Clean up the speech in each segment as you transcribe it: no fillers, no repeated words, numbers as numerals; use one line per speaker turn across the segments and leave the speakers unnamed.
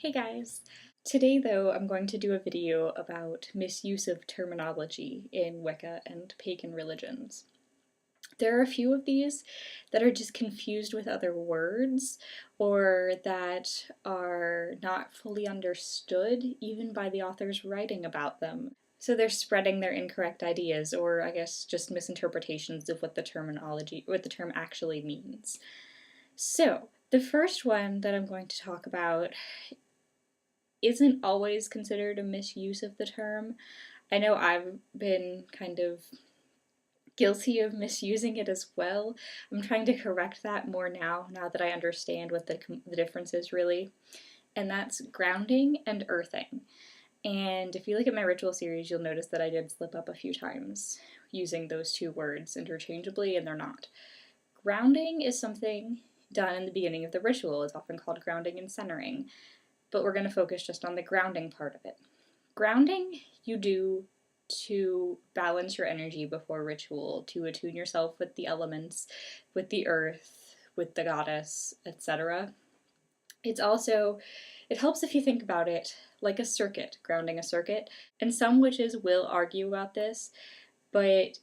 Hey guys! Today though I'm going to do a video about misuse of terminology in Wicca and pagan religions. There are a few of these that are just confused with other words or that are not fully understood even by the authors writing about them. So they're spreading their incorrect ideas or I guess just misinterpretations of what the term actually means. So the first one that I'm going to talk about isn't always considered a misuse of the term. I know I've been kind of guilty of misusing it as well. I'm trying to correct that more now that I understand what the difference is really. And that's grounding and earthing. And if you look at my ritual series, you'll notice that I did slip up a few times using those two words interchangeably, and they're not. Grounding is something done in the beginning of the ritual. It's often called grounding and centering, but we're going to focus just on the grounding part of it. Grounding you do to balance your energy before ritual, to attune yourself with the elements, with the earth, with the goddess, etc. It helps if you think about it like a circuit, grounding a circuit. And some witches will argue about this, but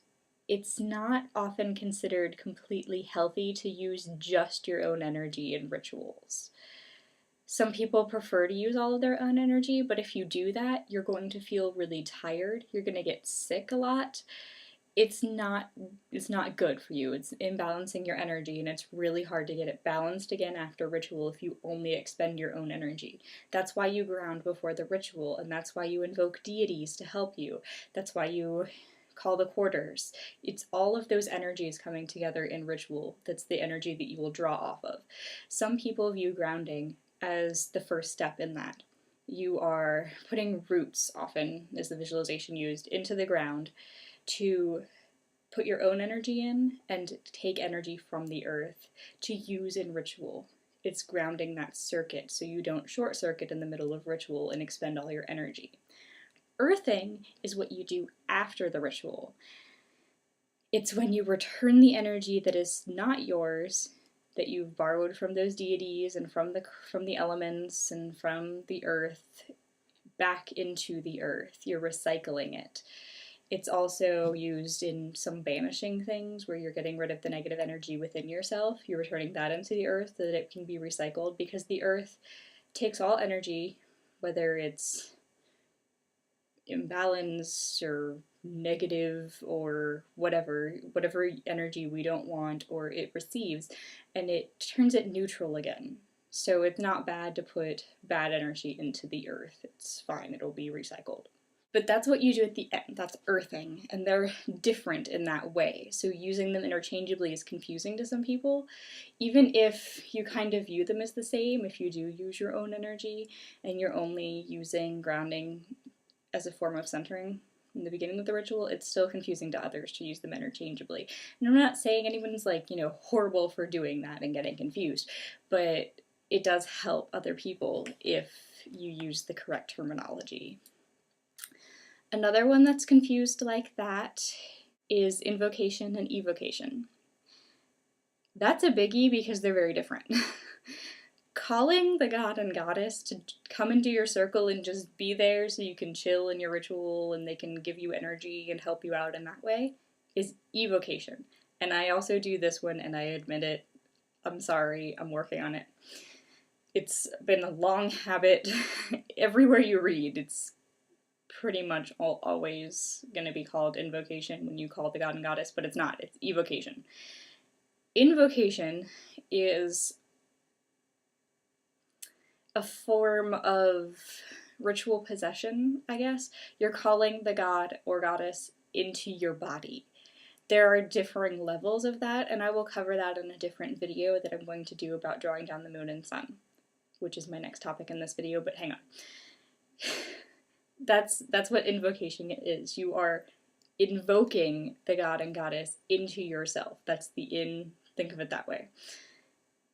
it's not often considered completely healthy to use just your own energy in rituals. Some people prefer to use all of their own energy, but if you do that, you're going to feel really tired. You're going to get sick a lot. It's not good for you. It's imbalancing your energy, and it's really hard to get it balanced again after ritual if you only expend your own energy. That's why you ground before the ritual, and that's why you invoke deities to help you. That's why you call the quarters. It's all of those energies coming together in ritual. That's the energy that you will draw off of. Some people view grounding as the first step in that. You are putting roots, often is the visualization used, into the ground to put your own energy in and take energy from the earth to use in ritual. It's grounding that circuit so you don't short circuit in the middle of ritual and expend all your energy. Earthing is what you do after the ritual. It's when you return the energy that is not yours, that you've borrowed from those deities and from the elements and from the earth, back into the earth. You're recycling it. It's also used in some banishing things where you're getting rid of the negative energy within yourself. You're returning that into the earth so that it can be recycled, because the earth takes all energy, whether it's imbalance or negative or whatever energy we don't want or it receives, and it turns it neutral again. So it's not bad to put bad energy into the earth. It's fine, it'll be recycled. But that's what you do at the end. That's earthing, and they're different in that way. So using them interchangeably is confusing to some people, even if you kind of view them as the same. If you do use your own energy and you're only using grounding as a form of centering in the beginning of the ritual, it's still confusing to others to use them interchangeably. And I'm not saying anyone's horrible for doing that and getting confused, but it does help other people if you use the correct terminology. Another one that's confused like that is invocation and evocation. That's a biggie because they're very different. Calling the god and goddess to come into your circle and just be there so you can chill in your ritual and they can give you energy and help you out in that way is evocation. And I also do this one, and I admit it. I'm sorry, I'm working on it. It's been a long habit. Everywhere you read, it's pretty much always going to be called invocation when you call the god and goddess, but it's not. It's evocation. Invocation is a form of ritual possession, I guess. You're calling the god or goddess into your body. There are differing levels of that, and I will cover that in a different video that I'm going to do about drawing down the moon and sun, which is my next topic in this video, but hang on. That's what invocation is. You are invoking the god and goddess into yourself. That's think of it that way.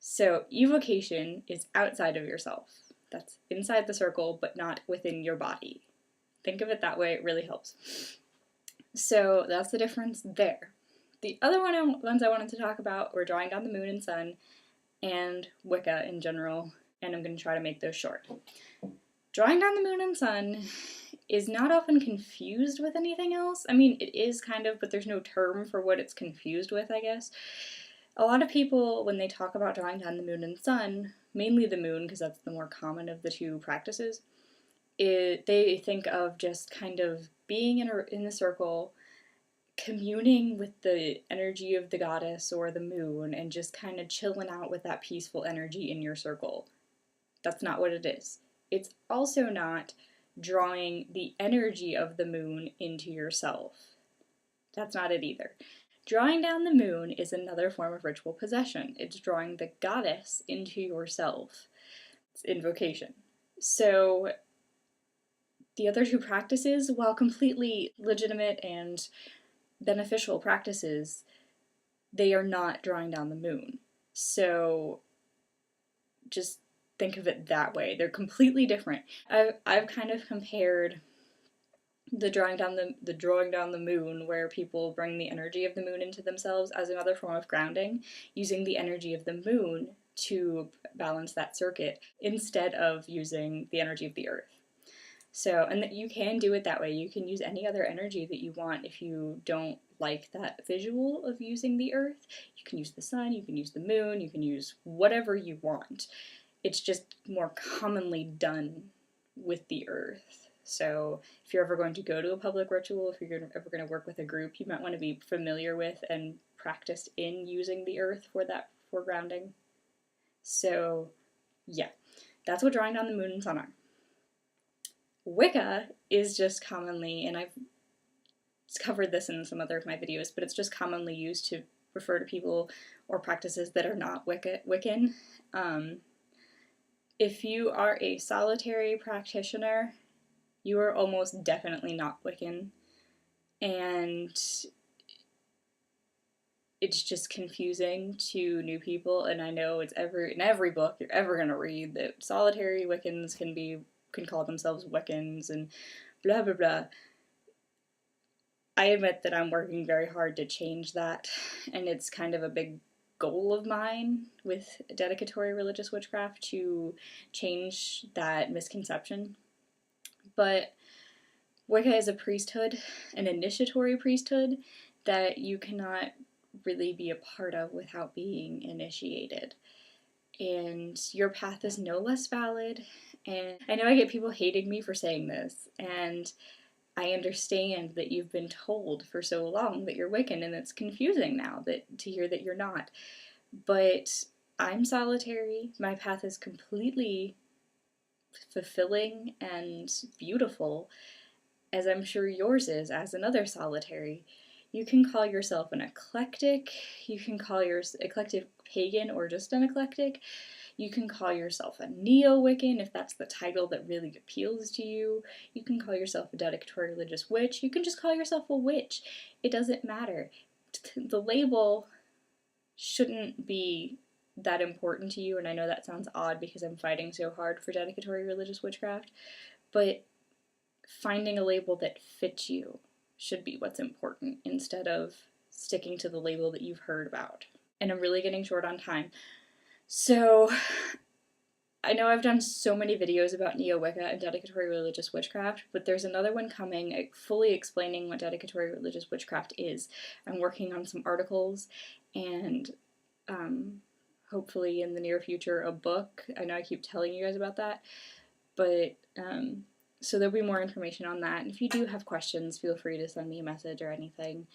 So evocation is outside of yourself. That's inside the circle, but not within your body. Think of it that way, it really helps. So that's the difference there. The other ones I wanted to talk about were drawing down the moon and sun, and Wicca in general, and I'm going to try to make those short. Drawing down the moon and sun is not often confused with anything else. I mean, it is kind of, but there's no term for what it's confused with, I guess. A lot of people, when they talk about drawing down the moon and sun, mainly the moon, because that's the more common of the two practices, they think of just kind of being in a circle, communing with the energy of the goddess or the moon, and just kind of chilling out with that peaceful energy in your circle. That's not what it is. It's also not drawing the energy of the moon into yourself. That's not it either. Drawing down the moon is another form of ritual possession. It's drawing the goddess into yourself. It's invocation. So the other two practices, while completely legitimate and beneficial practices, they are not drawing down the moon. So just think of it that way. They're completely different. I've kind of compared the drawing down the moon, where people bring the energy of the moon into themselves, as another form of grounding, using the energy of the moon to balance that circuit instead of using the energy of the earth. So, and that you can do it that way. You can use any other energy that you want if you don't like that visual of using the earth. You can use the sun, you can use the moon, you can use whatever you want. It's just more commonly done with the earth. So if you're ever going to go to a public ritual, if you're ever going to work with a group, you might want to be familiar with and practiced in using the earth for grounding. So yeah, that's what drawing down the moon and sun are. Wicca is just commonly, and I've covered this in some other of my videos, but it's just commonly used to refer to people or practices that are not Wiccan. If you are a solitary practitioner, you are almost definitely not Wiccan, and it's just confusing to new people. And I know it's in every book you're ever going to read that solitary Wiccans can call themselves Wiccans and blah blah blah. I admit that I'm working very hard to change that, and it's kind of a big goal of mine with dedicatory religious witchcraft to change that misconception. But Wicca is a priesthood, an initiatory priesthood, that you cannot really be a part of without being initiated. And your path is no less valid. And I know I get people hating me for saying this, and I understand that you've been told for so long that you're Wiccan, and it's confusing now to hear that you're not. But I'm solitary. My path is completely fulfilling and beautiful, as I'm sure yours is as another solitary. You can call yourself an eclectic, you can call yourself eclectic pagan or just an eclectic, you can call yourself a neo-Wiccan if that's the title that really appeals to you, you can call yourself a dedicatory religious witch, you can just call yourself a witch. It doesn't matter. The label shouldn't be that important to you, and I know that sounds odd because I'm fighting so hard for dedicatory religious witchcraft, but finding a label that fits you should be what's important instead of sticking to the label that you've heard about. And I'm really getting short on time. So I know I've done so many videos about Neo-Wicca and dedicatory religious witchcraft, but there's another one coming fully explaining what dedicatory religious witchcraft is. I'm working on some articles and hopefully in the near future a book. I know I keep telling you guys about that, but so there'll be more information on that. And if you do have questions, feel free to send me a message or anything.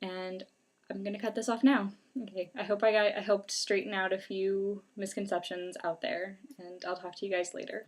And I'm gonna cut this off now. Okay, I hope I helped straighten out a few misconceptions out there, and I'll talk to you guys later.